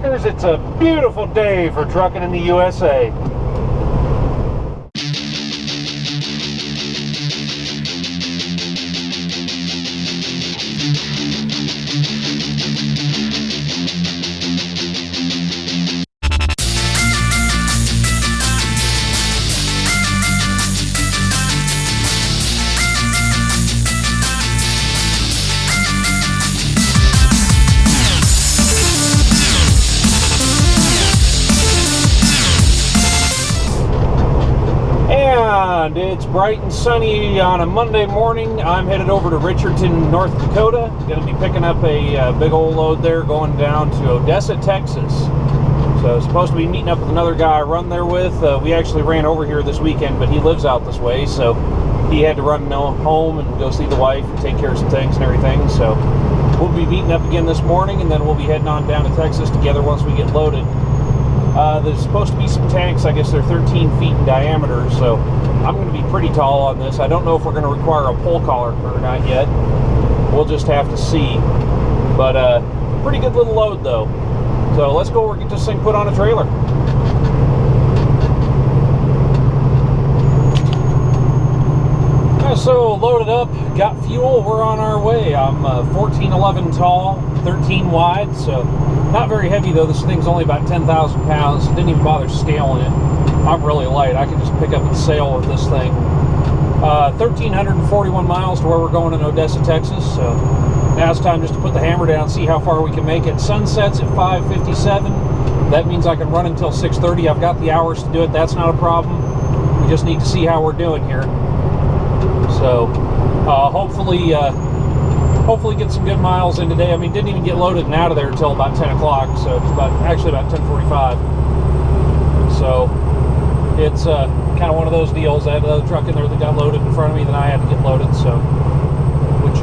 truckers, it's a beautiful day for trucking in the USA. And it's bright and sunny on a Monday morning. I'm headed over to Richardson, North Dakota. Going to be picking up a big old load there going down to Odessa, Texas. So supposed to be meeting up with another guy I run there with. We actually ran over here this weekend, but he lives out this way, so he had to run home and go see the wife and take care of some things and everything. So we'll be meeting up again this morning, and then we'll be heading on down to Texas together once we get loaded. There's supposed to be some tanks. I guess they're 13 feet in diameter, so I'm going to be pretty tall on this. I don't know if we're going to require a pole collar or not yet. We'll just have to see. But pretty good little load though. So let's go over and get this thing put on a trailer. So loaded up, got fuel, we're on our way. I'm 14'11" tall, 13 wide, so not very heavy though. This thing's only about 10,000 pounds. Didn't even bother scaling it. I'm really light. I can just pick up and sail with this thing. 1,341 miles to where we're going in Odessa, Texas. So now it's time just to put the hammer down, see how far we can make it. Sun sets at 5:57. That means I can run until 6:30. I've got the hours to do it. That's not a problem. We just need to see how we're doing here. So hopefully get some good miles in today. I mean, didn't even get loaded and out of there until about 10 o'clock. So it's actually about 10:45. So it's kind of one of those deals. I had another truck in there that got loaded in front of me, then I had to get loaded. So, which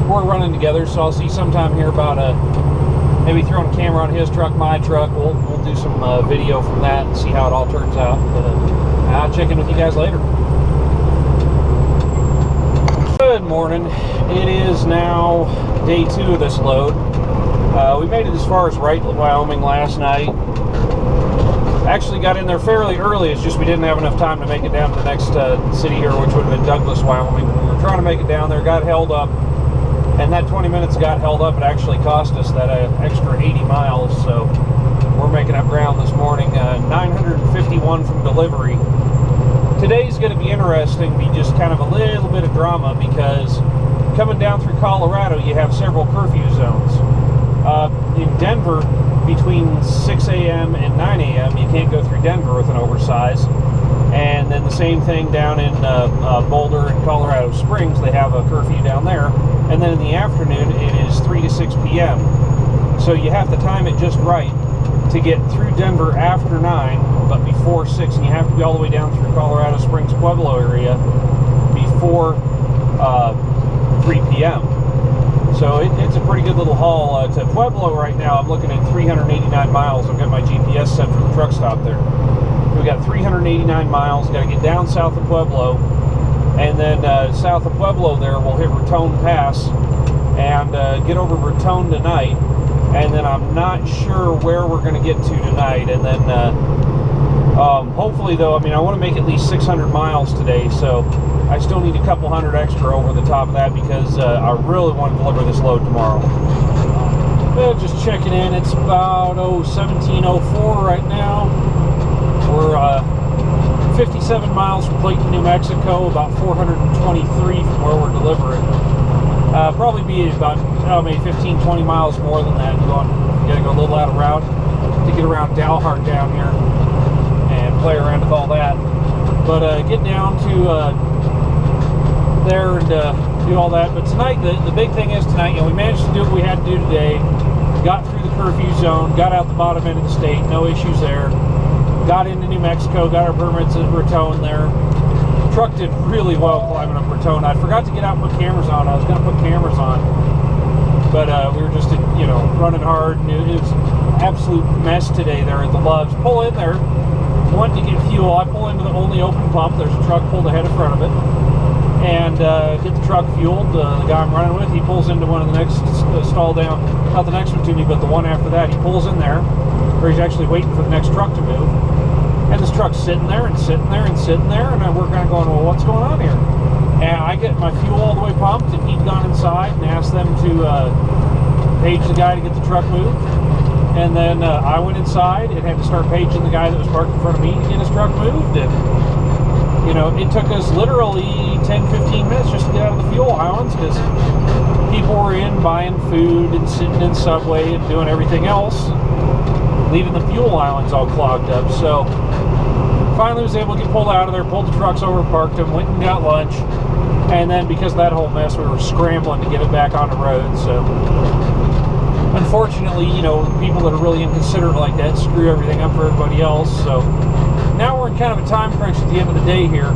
we're running together. So I'll see sometime here about maybe throwing a camera on his truck, my truck. We'll do some video from that and see how it all turns out. But I'll check in with you guys later. Good morning. It is now day 2 of this load. We made it as far as Wright, Wyoming last night. Actually got in there fairly early. It's just we didn't have enough time to make it down to the next city here, which would have been Douglas, Wyoming. We were trying to make it down there, got held up, and that 20 minutes got held up. It actually cost us that extra 80 miles. So we're making up ground this morning. 951 from delivery. Today's going to be interesting, be just kind of a little bit of drama, because coming down through Colorado, you have several curfew zones. In Denver, between 6 a.m. and 9 a.m., you can't go through Denver with an oversize. And then the same thing down in Boulder and Colorado Springs, they have a curfew down there. And then in the afternoon, it is 3 to 6 p.m. So you have to time it just right to get through Denver after 9, but before 6, and you have to be all the way down through Colorado Springs, Pueblo area before 3 p.m. So it's a pretty good little haul to Pueblo right now. I'm looking at 389 miles. I've got my GPS set for the truck stop there. We've got 389 miles. Got to get down south of Pueblo, and then south of Pueblo there we'll hit Raton Pass and get over Raton tonight. And then I'm not sure where we're going to get to tonight. And then hopefully though, I mean, I want to make at least 600 miles today, so I still need a couple hundred extra over the top of that, because I really want to deliver this load tomorrow. Well, just checking in. It's about 17:04 right now. We're 57 miles from Clayton, New Mexico, about 423 from where we're delivering. Probably be about maybe 15-20 miles more than that. You got to go a little out of route to get around Dalhart down here and play around with all that. But get down to there and do all that. But tonight, the big thing is tonight, we managed to do what we had to do today. Got through the curfew zone, got out the bottom end of the state, no issues there. Got into New Mexico, got our permits at Raton there. Truck did really well climbing up Raton. I forgot to get out and put cameras on. I was going to put cameras on, but we were just running hard, and it was an absolute mess today there at the Loves. Pull in there, wanting to get fuel. I pull into the only open pump. There's a truck pulled ahead in front of it, and get the truck fueled. The guy I'm running with, he pulls into one of the next stall down, not the next one to me, but the one after that. He pulls in there, or he's actually waiting for the next truck to move. And this truck's sitting there and sitting there and sitting there, and we're kind of going, well, what's going on here? And I get my fuel all the way pumped, and he'd gone inside and asked them to page the guy to get the truck moved. And then I went inside and had to start paging the guy that was parked in front of me to get his truck moved. And, you know, it took us literally 10-15 minutes just to get out of the fuel islands, because people were in buying food and sitting in Subway and doing everything else, leaving the fuel islands all clogged up. So finally was able to get pulled out of there, pulled the trucks over, parked them, went and got lunch, and then because of that whole mess, we were scrambling to get it back on the road. So unfortunately, you know, people that are really inconsiderate like that screw everything up for everybody else. So now we're in kind of a time crunch at the end of the day here.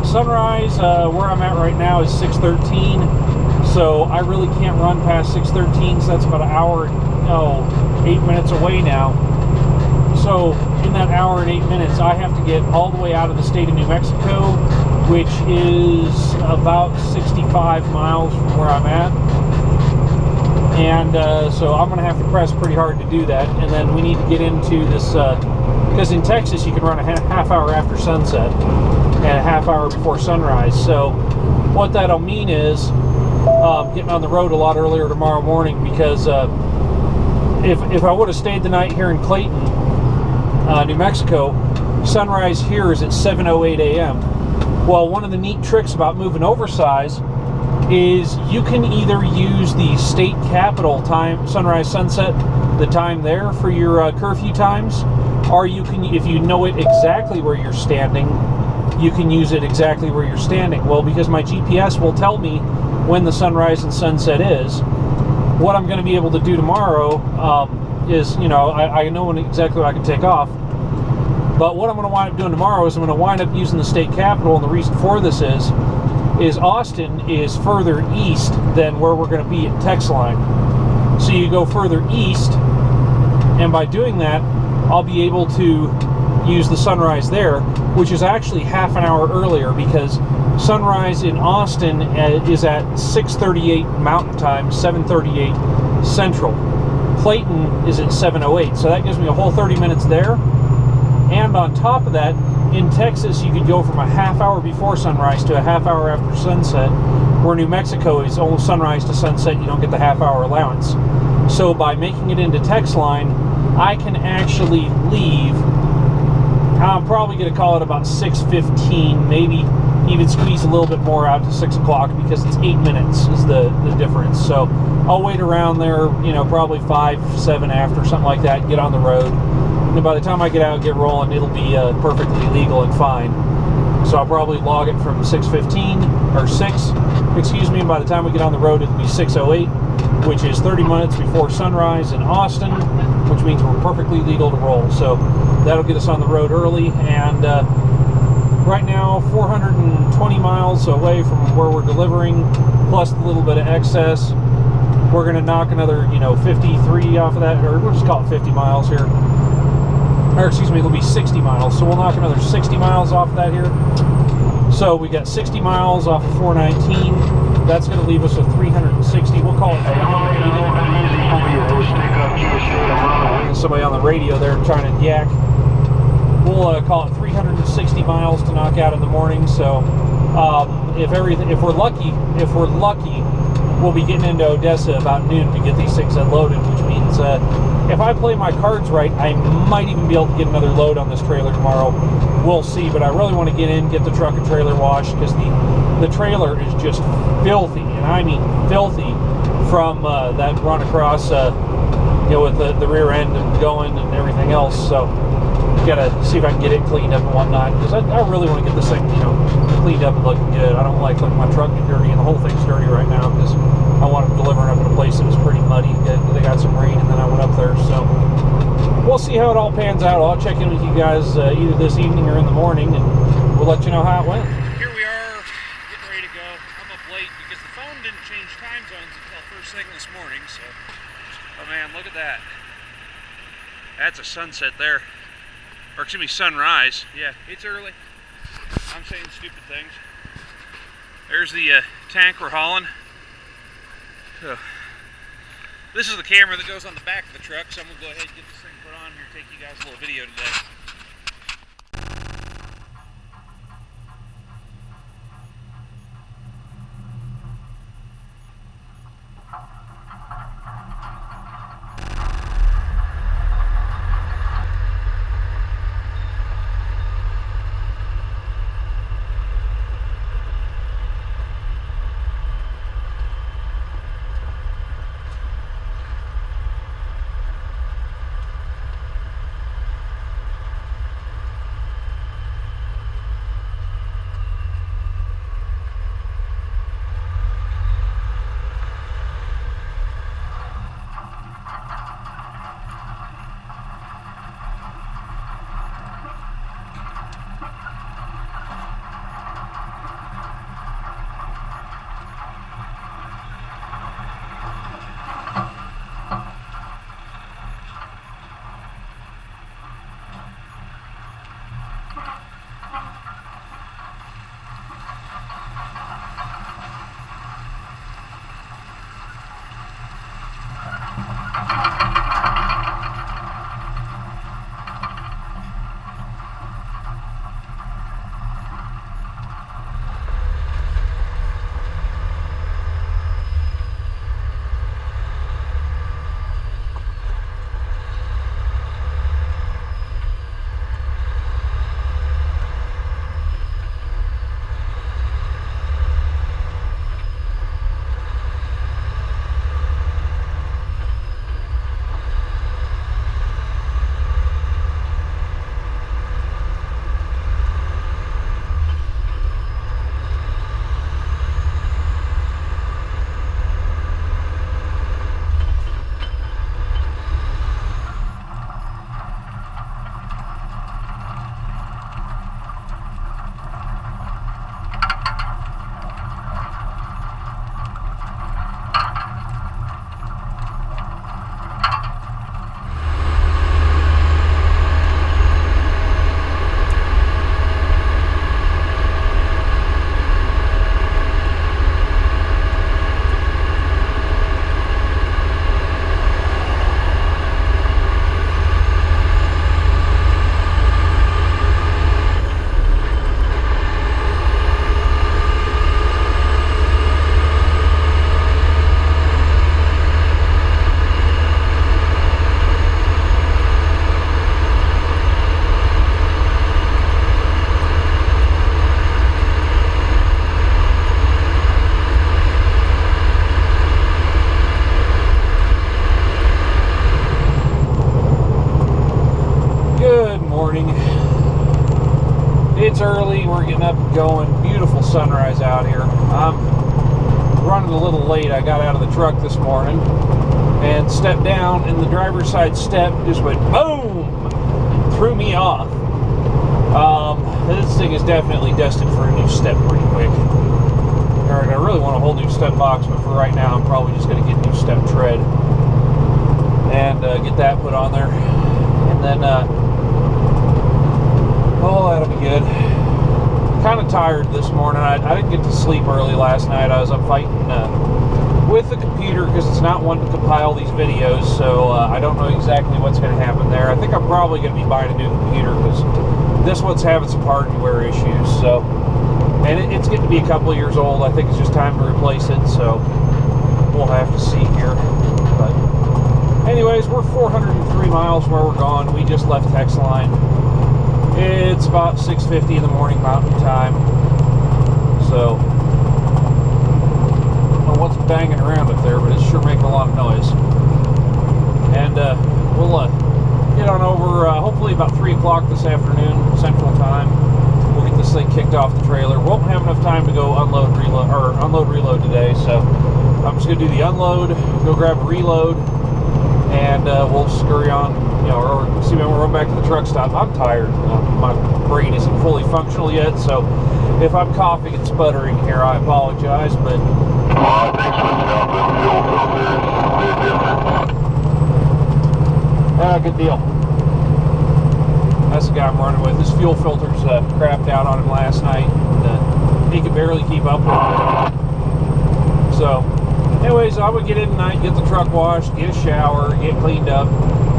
Sunrise, where I'm at right now, is 6:13, so I really can't run past 6:13, so that's about an hour, 8 minutes away now. So in that hour and 8 minutes, I have to get all the way out of the state of New Mexico, which is about 65 miles from where I'm at. And so I'm going to have to press pretty hard to do that. And then we need to get into this, because in Texas you can run a half hour after sunset and a half hour before sunrise. So what that'll mean is getting on the road a lot earlier tomorrow morning, because if I would have stayed the night here in Clayton, New Mexico, sunrise here is at 7:08 a.m. Well, one of the neat tricks about moving oversize is you can either use the state capital time, sunrise, sunset, the time there for your curfew times, or you can, if you know it exactly where you're standing, you can use it exactly where you're standing. Well, because my GPS will tell me when the sunrise and sunset is, what I'm going to be able to do tomorrow is, you know, I know exactly what I can take off. But what I'm going to wind up doing tomorrow is I'm going to wind up using the state capital, and the reason for this is Austin is further east than where we're going to be at Texline. So you go further east, and by doing that, I'll be able to use the sunrise there, which is actually half an hour earlier, because sunrise in Austin is at 6:38 Mountain Time, 7:38 Central. Clayton is at 7:08, so that gives me a whole 30 minutes there. And on top of that, in Texas, you could go from a half hour before sunrise to a half hour after sunset, where New Mexico is almost sunrise to sunset, you don't get the half hour allowance. So by making it into Texline, I can actually leave, I'm probably going to call it about 6:15, maybe even squeeze a little bit more out to 6 o'clock, because it's 8 minutes is the difference. So I'll wait around there, you know, probably 5, 7 after, something like that, get on the road. And by the time I get out and get rolling, it'll be perfectly legal and fine. So I'll probably log it from 6:15 or 6, excuse me, and by the time we get on the road, it'll be 6:08, which is 30 minutes before sunrise in Austin, which means we're perfectly legal to roll. So that'll get us on the road early, and right now 420 miles away from where we're delivering, plus a little bit of excess. We're going to knock another, 53 off of that, or we'll just call it 50 miles here. Or excuse me, it'll be 60 miles. So we'll knock another 60 miles off of that here. So we got 60 miles off of 419. That's going to leave us with 360. We'll call it 380. Somebody on the radio there trying to yak. We'll call it 360 miles to knock out in the morning. So if we're lucky, we'll be getting into Odessa about noon to get these things unloaded, which means if I play my cards right, I might even be able to get another load on this trailer tomorrow. We'll see, but I really want to get in, get the truck and trailer washed, because the trailer is just filthy, and I mean filthy, from that run across, with the rear end and going and everything else. So gotta see if I can get it cleaned up and whatnot, because I really want to get this thing, cleaned up and looking good. I don't like letting my truck get dirty, and the whole thing's dirty right now, because I want them delivering up in a place that was pretty muddy. They got some rain, and then I went up there. So we'll see how it all pans out. I'll check in with you guys either this evening or in the morning, and we'll let you know how it went. Here we are, getting ready to go. I'm up late because the phone didn't change time zones until first thing this morning. So, oh man, look at that. That's a sunset there. Or excuse me, sunrise. Yeah, it's early. I'm saying stupid things. There's the tank we're hauling. This is the camera that goes on the back of the truck, so I'm going to go ahead and get this thing put on here and take you guys a little video today. It's early, we're getting up and going. Beautiful sunrise out here. I'm running a little late. I got out of the truck this morning and stepped down, and the driver's side step just went boom! Threw me off. This thing is definitely destined for a new step pretty quick. I really want a whole new step box, but for right now I'm probably just going to get new step tread and get that put on there. And then, oh, that'll be good. Kind of tired this morning. I didn't get to sleep early last night. I was up fighting with the computer because it's not one to compile these videos, so I don't know exactly what's going to happen there. I think I'm probably going to be buying a new computer because this one's having some hardware issues. So, and it's getting to be a couple of years old. I think it's just time to replace it, so we'll have to see here. But anyways, we're 403 miles where we're going. We just left Texline. It's about 6:50 in the morning Mountain Time. So, I don't know what's banging around up there, but it's sure making a lot of noise. And we'll get on over, hopefully about 3 o'clock this afternoon, Central Time. We'll get this thing kicked off the trailer. Won't have enough time to go unload, reload today, so I'm just going to do the unload, go grab a reload, and we'll scurry on, or see when we're going back to the truck stop. I'm tired. My brain isn't fully functional yet, so if I'm coughing and sputtering here, I apologize, but good deal. That's the guy I'm running with. His fuel filter's crapped out on him last night. He could barely keep up with it. So, Anyways, I would get in tonight, get the truck washed, get a shower, get cleaned up,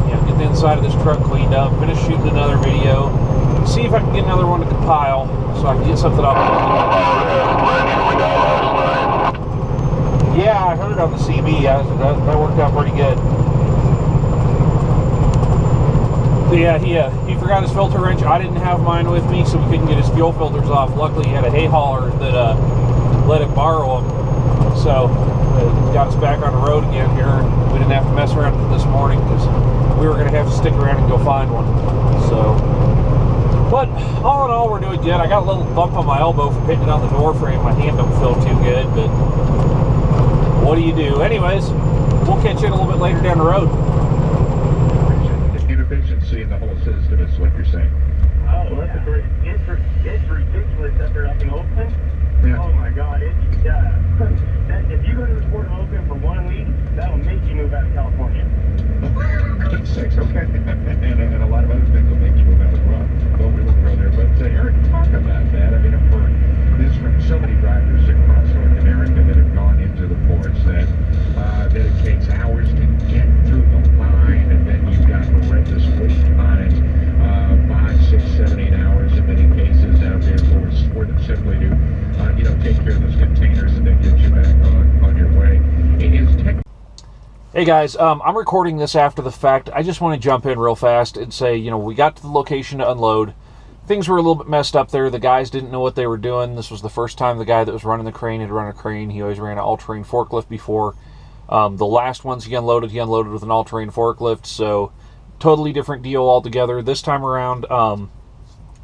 you know, get the inside of this truck cleaned up, finish shooting another video, see if I can get another one to compile so I can get something up. Yeah, I heard it on the CB. That worked out pretty good. So yeah, he forgot his filter wrench. I didn't have mine with me, so we couldn't get his fuel filters off. Luckily, he had a hay hauler that let him borrow them. So got us back on the road again here, and we didn't have to mess around with it this morning because we were going to have to stick around and go find one. So, but all in all, we're doing good. I got a little bump on my elbow from hitting it on the door frame. My hand don't feel too good, but what do you do? Anyways, we'll catch you a little bit later down the road. Inefficiency in the whole system is what you're saying. Oh, that's a great. It's ridiculous up there up in Oakland. Yeah. Oh my God! If you go to the port of Oakland for 1 week, that'll make you move out of California. Six, okay. and a lot of other things will make you move out as well. But we won't go there. But Eric, talk about that. I mean, I've heard this from so many drivers across North America that have gone into the ports that it takes hours to get through the line, and then you've got horrendous wait times, 5, 6, 7, 8 hours in many cases out there for them simply to take care of those containers and then get you back on your way. Hey guys, I'm recording this after the fact. I just want to jump in real fast and say, we got to the location to unload. Things were a little bit messed up there. The guys didn't know what they were doing. This was the first time the guy that was running the crane had run a crane. He always ran an all-terrain forklift before. The last ones he unloaded with an all-terrain forklift, so totally different deal altogether. This time around,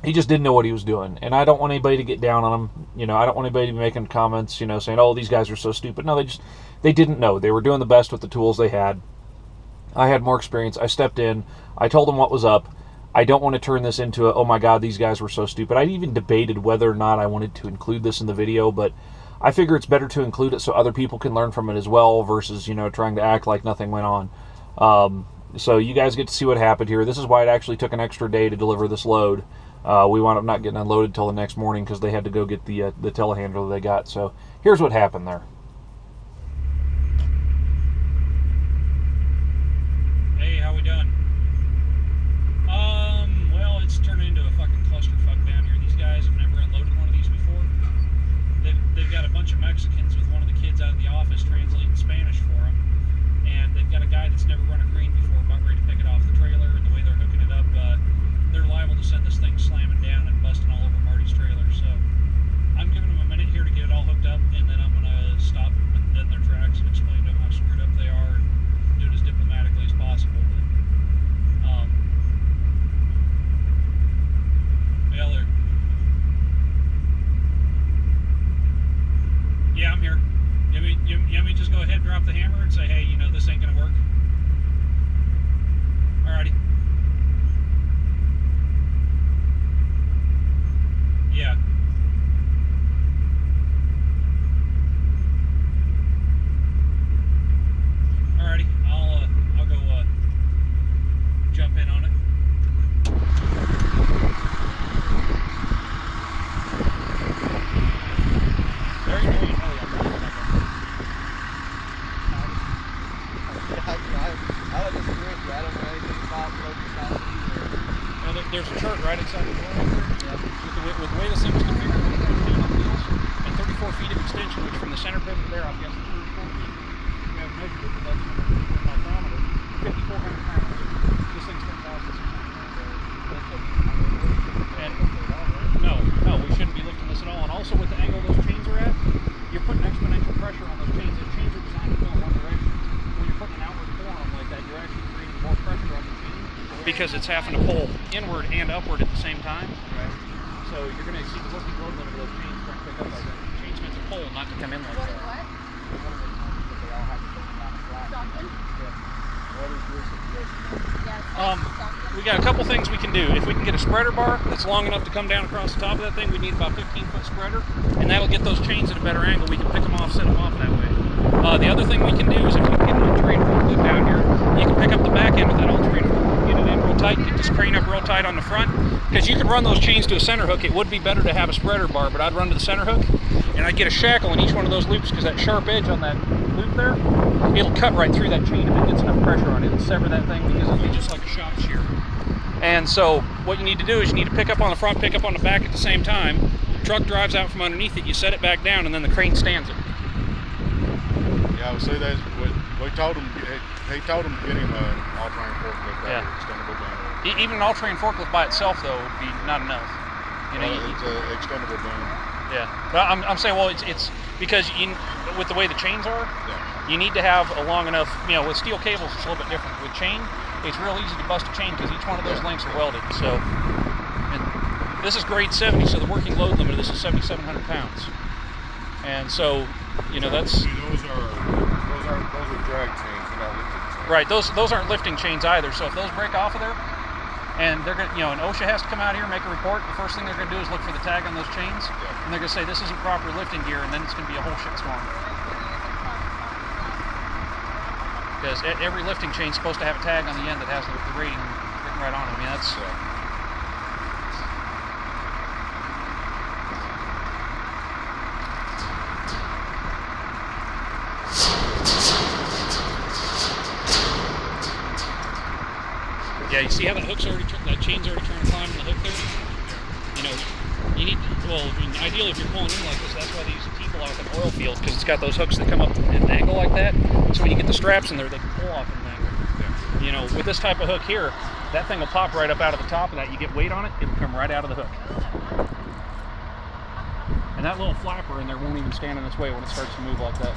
he just didn't know what he was doing, and I don't want anybody to get down on him. I don't want anybody to be making comments, saying, oh, these guys are so stupid. No, they didn't know. They were doing the best with the tools they had. I had more experience. I stepped in. I told them what was up. I don't want to turn this into a, oh my God, these guys were so stupid. I even debated whether or not I wanted to include this in the video, but I figure it's better to include it so other people can learn from it as well versus, trying to act like nothing went on. So you guys get to see what happened here. This is why it actually took an extra day to deliver this load. We wound up not getting unloaded till the next morning because they had to go get the telehandler they got. So here's what happened there. Hey, how we doing? Well, it's turned into a fucking clusterfuck down here. These guys have never unloaded one of these before. They've got a bunch of Mexicans with one of the kids out of the office translating Spanish for them, and they've got a guy that's never run a crane before about ready to pick it off the trailer, and the way they're hooking it up, they're liable to send this thing slamming down and busting all over Marty's trailer. So I'm giving them a minute here to get it all hooked up, and then I'm going to stop them in dead in their tracks and explain to them how screwed up they are and do it as diplomatically as possible. But, yeah, I'm here. You want me to just go ahead and drop the hammer and say, hey, this ain't going to work? Alrighty. Yeah. Alrighty, I'll go jump in on it. Very good. There's a chart right inside the door here. Yeah. With the way this thing was configured, when you put it down on wheels, and 34 feet of extension, which from the center pivot there, I'm guessing 34 feet. We haven't measured it, but that's the micrometer. 5,400 pounds. This thing's 10,600 pounds. And no, we shouldn't be lifting this at all. And also with the angle those chains are at, you're putting exponential pressure on those chains. Those chains are designed to go in one direction. When you're putting an outward pull on them like that, you're actually creating more pressure on the chain because it's having to pull inward and upward at the same time. Right. So you're going to see the working load limit of those chains trying to pick up like that. Chains meant to pull, not to come in like that. What? We got a couple things we can do. If we can get a spreader bar that's long enough to come down across the top of that thing, we need about a 15-foot spreader, and that'll get those chains at a better angle. We can pick them off, set them off that way. The other thing we can do is if we can get an all-terrain forklift down here, you can pick up the back end with that all-terrain forklift, get it in real tight, get this crane up real tight on the front, because you can run those chains to a center hook. It would be better to have a spreader bar, but I'd run to the center hook, and I'd get a shackle in each one of those loops, because that sharp edge on that loop loop there, it'll cut right through that chain if it gets enough pressure on it. It'll sever that thing because it'll be just like a shop shear. And so what you need to do is you need to pick up on the front, pick up on the back at the same time. Truck drives out from underneath it, you set it back down, and then the crane stands it. Yeah, we see that. We told him, he told him to get him an all-terrain forklift, that extendable boom. Even an all-terrain forklift by itself, though, would be not enough. You know, it's an extendable boom. Yeah, but I'm saying, well, it's because with the way the chains are, you need to have a long enough, you know, with steel cables it's a little bit different. With chain, it's real easy to bust a chain because each one of those links are welded. So, and this is grade 70, so the working load limit of this is 7,700 pounds. And so, you know, that's... See, those are drag chains, they're not lifting chains. Right, those aren't lifting chains either. So if those break off of there, and they're gonna, you know, and OSHA has to come out here and make a report, the first thing they're gonna do is look for the tag on those chains, and they're gonna say this isn't proper lifting gear, and then it's gonna be a whole shitstorm. Because every lifting chain is supposed to have a tag on the end that has the rating written right on it. I mean, that's... Yeah, you see how that hook's already, that chain's already trying to climb in the hook there? You know, you need, well, I mean, ideally if you're pulling in like this, that's why they use a T-block in an oil field, because it's got those hooks that come up at an angle like that. So when you get the straps in there, they can pull off at an angle. Yeah. You know, with this type of hook here, that thing will pop right up out of the top of that. You get weight on it, it'll come right out of the hook. And that little flapper in there won't even stand in its way when it starts to move like that.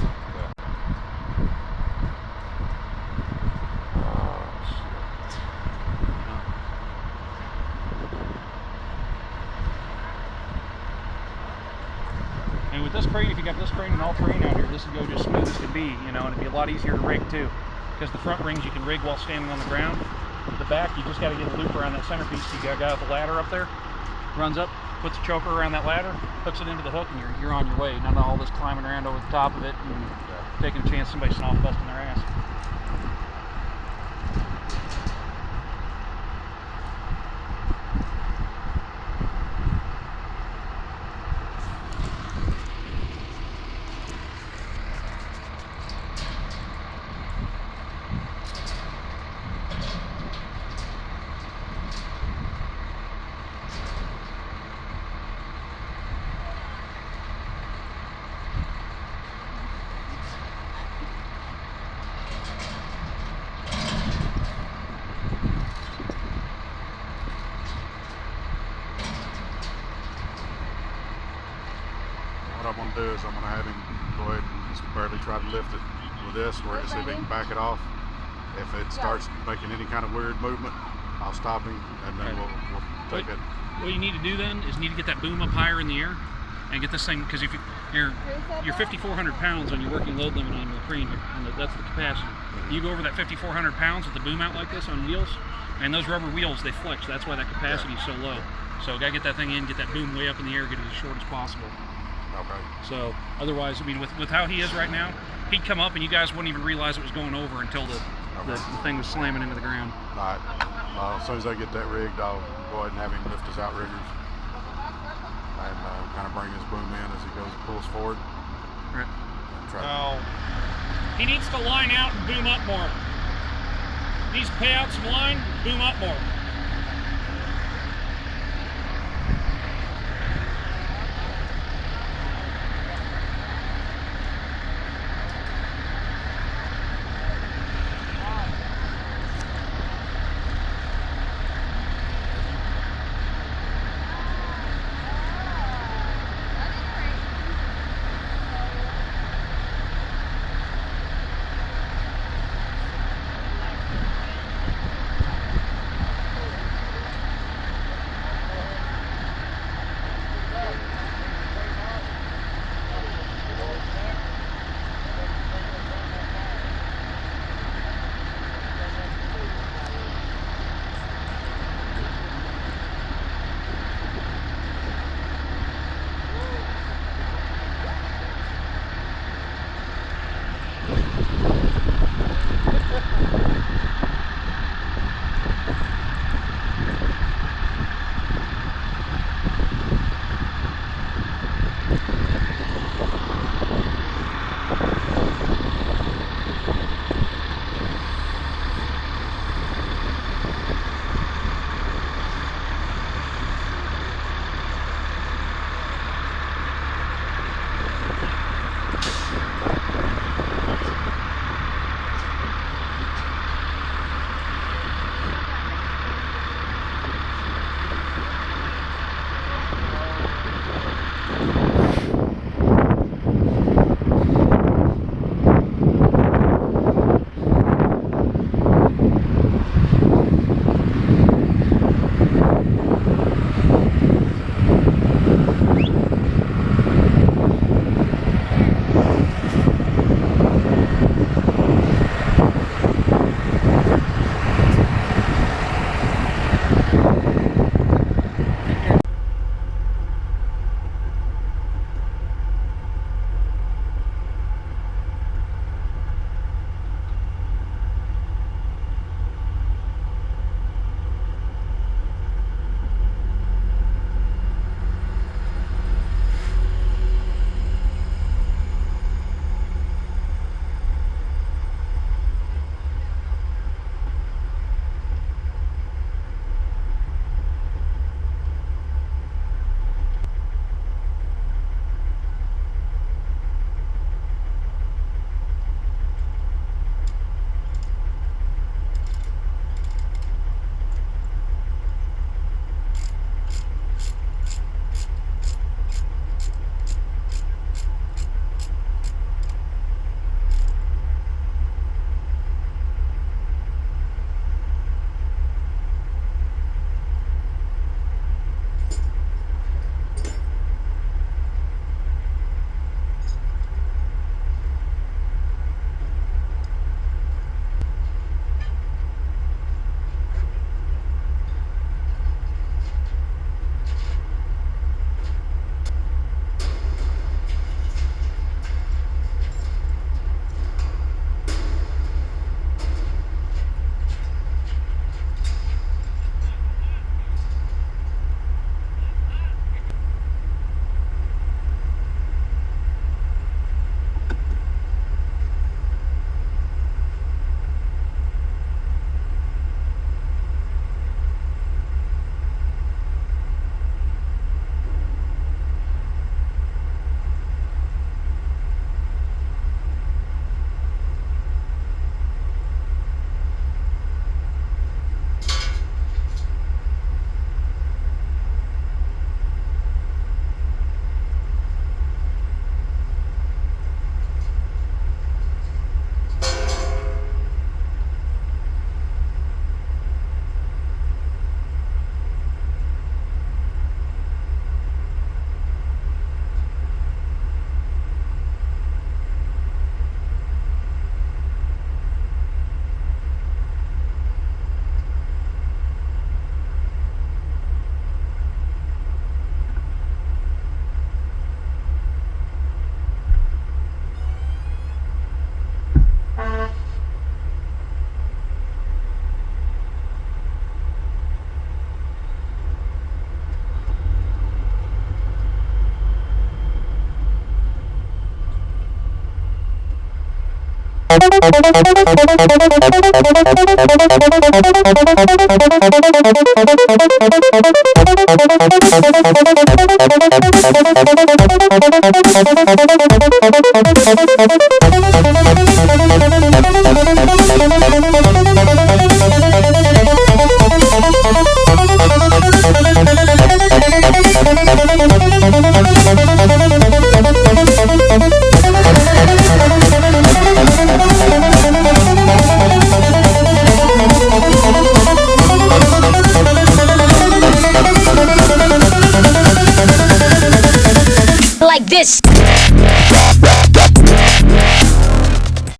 And with this crane, if you got this crane and all terrain out here, this would go just smooth as could be, you know, and it'd be a lot easier to rig too. Because the front rings you can rig while standing on the ground. The back, you just got to get a loop around that centerpiece. So you got a guy with a ladder up there, runs up, puts a choker around that ladder, hooks it into the hook, and you're on your way. None of all this climbing around over the top of it and taking a chance somebody's off busting their ass. What I'm going to do is I'm going to have him go ahead and just barely try to lift it with this, where see if he can back it off. If it starts making any kind of weird movement, I'll stop him, and then we'll take it. What you need to do then is you need to get that boom up higher in the air and get this thing, because if you're 5,400 pounds on your working load limit on the crane here, and that's the capacity. You go over that 5,400 pounds with the boom out like this on wheels, and those rubber wheels, they flex. That's why that capacity is so low. So gotta get that thing in, get that boom way up in the air, get it as short as possible. Okay. So otherwise, I mean, with how he is right now, he'd come up and you guys wouldn't even realize it was going over until the thing was slamming into the ground. All right. As soon as I get that rigged, I'll go ahead and have him lift his outriggers and kind of bring his boom in as he pulls forward. Right. No. He needs to line out and boom up more. He needs to pay out some line, boom up more.